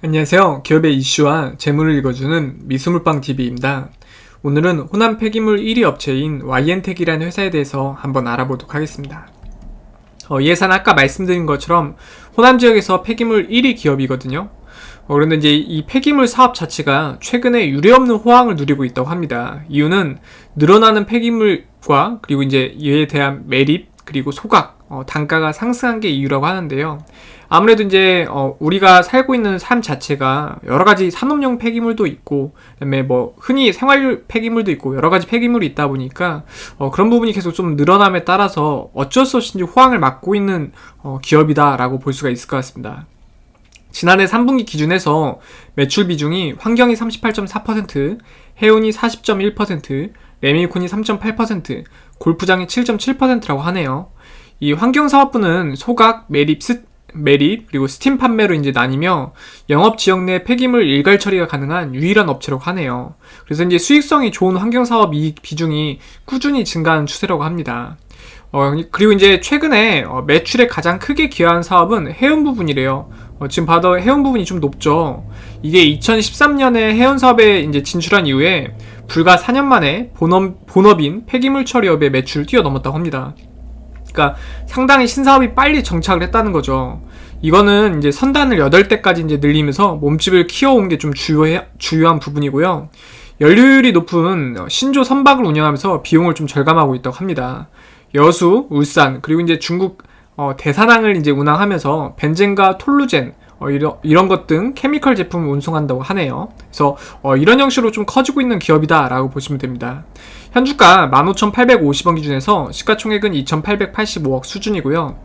안녕하세요. 기업의 이슈와 재물을 읽어주는 미수물방TV입니다. 오늘은 호남 폐기물 1위 업체인 YN텍이라는 회사에 대해서 한번 알아보도록 하겠습니다. 이 회사는 아까 말씀드린 것처럼 호남 지역에서 폐기물 1위 기업이거든요. 그런데 이제 이 폐기물 사업 자체가 최근에 유례없는 호황을 누리고 있다고 합니다. 이유는 늘어나는 폐기물과 그리고 이제 이에 대한 매립 그리고 소각, 단가가 상승한 게 이유라고 하는데요. 아무래도 이제 우리가 살고 있는 삶 자체가 여러 가지 산업용 폐기물도 있고, 그다음에 뭐 흔히 생활 폐기물도 있고 여러 가지 폐기물이 있다 보니까 그런 부분이 계속 좀 늘어남에 따라서 어쩔 수 없이 호황을 맞고 있는 기업이다라고 볼 수가 있을 것 같습니다. 지난해 3분기 기준에서 매출 비중이 환경이 38.4%, 해운이 40.1%, 레미콘이 3.8%, 골프장이 7.7%라고 하네요. 이 환경사업부는 소각, 매립, 그리고 스팀 판매로 이제 나뉘며 영업 지역 내 폐기물 일괄 처리가 가능한 유일한 업체라고 하네요. 그래서 이제 수익성이 좋은 환경사업 이익 비중이 꾸준히 증가하는 추세라고 합니다. 그리고 이제 최근에 매출에 가장 크게 기여한 사업은 해운 부분이래요. 지금 봐도 해운 부분이 좀 높죠. 이게 2013년에 해운 사업에 이제 진출한 이후에 불과 4년 만에 본업인 폐기물 처리업의 매출을 뛰어넘었다고 합니다. 그러니까 상당히 신사업이 빨리 정착을 했다는 거죠. 이거는 이제 선단을 8대까지 이제 늘리면서 몸집을 키워온 게 좀 주요한 부분이고요. 연료율이 높은 신조 선박을 운영하면서 비용을 좀 절감하고 있다고 합니다. 여수, 울산, 그리고 이제 중국 대사항을 이제 운항하면서 벤젠과 톨루젠 이런 것 등 케미컬 제품을 운송한다고 하네요. 그래서 이런 형식으로 좀 커지고 있는 기업이다 라고 보시면 됩니다. 현주가 15,850원 기준에서 시가총액은 2,885억 수준이고요.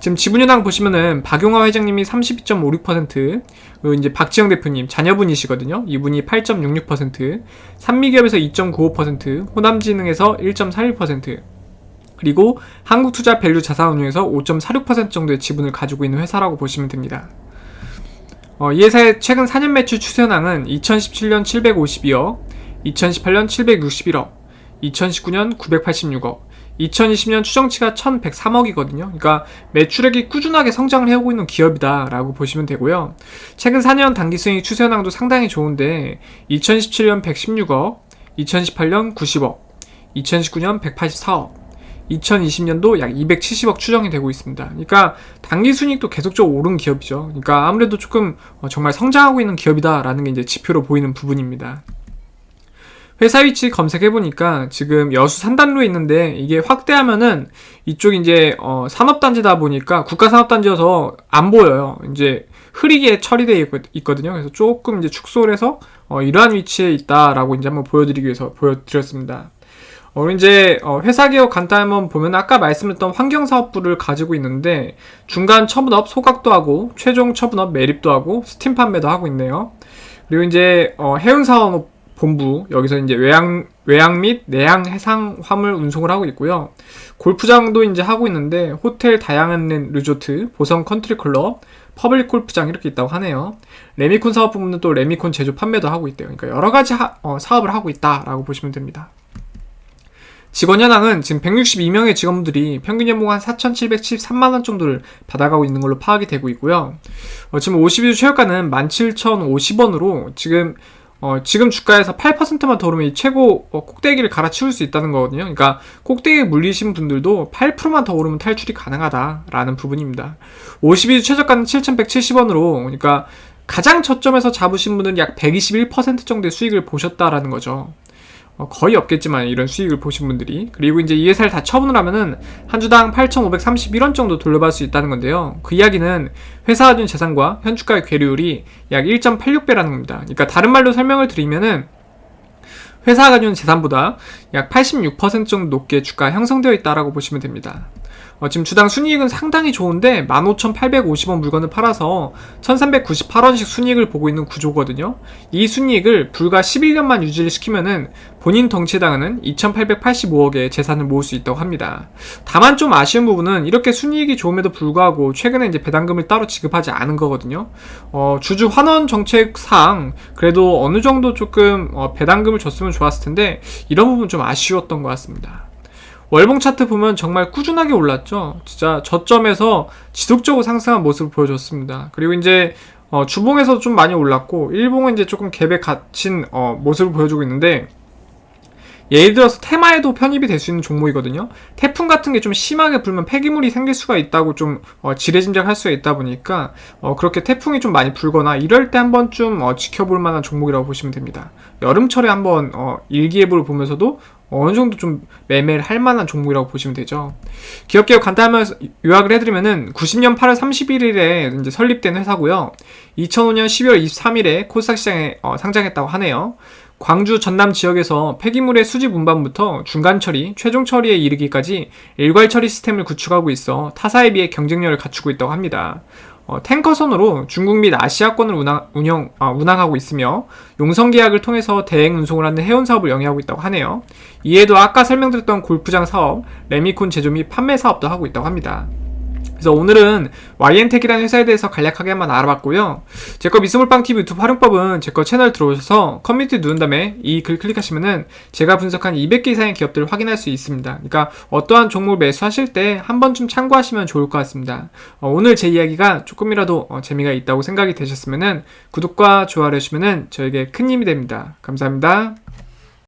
지금 지분현황 보시면은 박용화 회장님이 32.56%, 그리고 이제 박지영 대표님 자녀분이시거든요. 이분이 8.66%, 산미기업에서 2.95%, 호남지능에서 1.41%, 그리고 한국투자밸류자산운용에서 5.46% 정도의 지분을 가지고 있는 회사라고 보시면 됩니다. 이 회사의 최근 4년 매출 추세현황은 2017년 752억, 2018년 761억, 2019년 986억, 2020년 추정치가 1103억이거든요. 그러니까 매출액이 꾸준하게 성장을 해오고 있는 기업이다 라고 보시면 되고요. 최근 4년 단기수익 추세현황도 상당히 좋은데 2017년 116억, 2018년 90억, 2019년 184억, 2020년도 약 270억 추정이 되고 있습니다. 그러니까 단기순이익도 계속적으로 오른 기업이죠. 그러니까 아무래도 조금 정말 성장하고 있는 기업이다라는 게 이제 지표로 보이는 부분입니다. 회사 위치 검색해보니까 지금 여수 산단로에 있는데 이게 확대하면은 이쪽이 이제 산업단지다 보니까 국가산업단지여서 안 보여요. 이제 흐리게 처리되어 있거든요. 그래서 조금 이제 축소를 해서 이러한 위치에 있다라고 이제 한번 보여드리기 위해서 보여드렸습니다. 이제 회사 개요 간단히 한번 보면 아까 말씀드렸던 환경사업부를 가지고 있는데 중간 처분업 소각도 하고 최종 처분업 매립도 하고 스팀 판매도 하고 있네요. 그리고 이제 해운사업본부 여기서 이제 외양 및 내양 해상 화물 운송을 하고 있고요. 골프장도 이제 하고 있는데 호텔 다양한 리조트, 보성 컨트리클럽, 퍼블릭 골프장 이렇게 있다고 하네요. 레미콘 사업 부분은 또 레미콘 제조 판매도 하고 있대요. 그러니까 여러 가지 사업을 하고 있다라고 보시면 됩니다. 직원 현황은 지금 162명의 직원분들이 평균 연봉 한 4,773만원 정도를 받아가고 있는 걸로 파악이 되고 있고요. 지금 52주 최저가는 17,050원으로 지금 주가에서 8%만 더 오르면 최고 꼭대기를 갈아치울 수 있다는 거거든요. 그러니까 꼭대기에 물리신 분들도 8%만 더 오르면 탈출이 가능하다라는 부분입니다. 52주 최저가는 7,170원으로 그러니까 가장 저점에서 잡으신 분은 약 121% 정도의 수익을 보셨다라는 거죠. 거의 없겠지만 이런 수익을 보신 분들이. 그리고 이제 이 회사를 다 처분을 하면은 한 주당 8,531원 정도 돌려받을 수 있다는 건데요. 그 이야기는 회사가 가진 재산과 현주가의 괴리율이 약 1.86배라는 겁니다. 그러니까 다른 말로 설명을 드리면은 회사가 가진 재산보다 약 86% 정도 높게 주가가 형성되어 있다라고 보시면 됩니다. 지금 주당 순이익은 상당히 좋은데 15,850원 물건을 팔아서 1,398원씩 순이익을 보고 있는 구조거든요. 이 순이익을 불과 11년만 유지를 시키면은 본인 덩치에 해당하는 2,885억의 재산을 모을 수 있다고 합니다. 다만 좀 아쉬운 부분은 이렇게 순이익이 좋음에도 불구하고 최근에 이제 배당금을 따로 지급하지 않은 거거든요. 주주 환원 정책상 그래도 어느 정도 조금 배당금을 줬으면 좋았을 텐데 이런 부분 좀 아쉬웠던 것 같습니다. 월봉 차트 보면 정말 꾸준하게 올랐죠. 진짜 저점에서 지속적으로 상승한 모습을 보여줬습니다. 그리고 이제 주봉에서도 좀 많이 올랐고 일봉은 이제 조금 갭에 갇힌 모습을 보여주고 있는데, 예를 들어서 테마에도 편입이 될 수 있는 종목이거든요. 태풍 같은 게 좀 심하게 불면 폐기물이 생길 수가 있다고 좀 지레짐작할 수가 있다 보니까 그렇게 태풍이 좀 많이 불거나 이럴 때 한번 좀 지켜볼 만한 종목이라고 보시면 됩니다. 여름철에 한번 일기예보를 보면서도 어느 정도 좀 매매를 할 만한 종목이라고 보시면 되죠. 기업 개요 간단하게 요약을 해드리면은 90년 8월 31일에 이제 설립된 회사고요. 2005년 12월 23일에 코스닥 시장에 상장했다고 하네요. 광주 전남 지역에서 폐기물의 수집 운반부터 중간 처리, 최종 처리에 이르기까지 일괄 처리 시스템을 구축하고 있어 타사에 비해 경쟁력을 갖추고 있다고 합니다. 탱커선으로 중국 및 아시아권을 운항하고 있으며 용선 계약을 통해서 대행 운송을 하는 해운 사업을 영위하고 있다고 하네요. 이에도 아까 설명드렸던 골프장 사업, 레미콘 제조 및 판매 사업도 하고 있다고 합니다. 그래서 오늘은 YN텍이라는 회사에 대해서 간략하게 한번 알아봤고요. 제거 미스몰빵TV 유튜브 활용법은 제거 채널 들어오셔서 커뮤니티 누른 다음에 이 글 클릭하시면은 제가 분석한 200개 이상의 기업들을 확인할 수 있습니다. 그러니까 어떠한 종목을 매수하실 때 한 번쯤 참고하시면 좋을 것 같습니다. 오늘 제 이야기가 조금이라도 재미가 있다고 생각이 되셨으면은 구독과 좋아요 해주시면은 저에게 큰 힘이 됩니다. 감사합니다.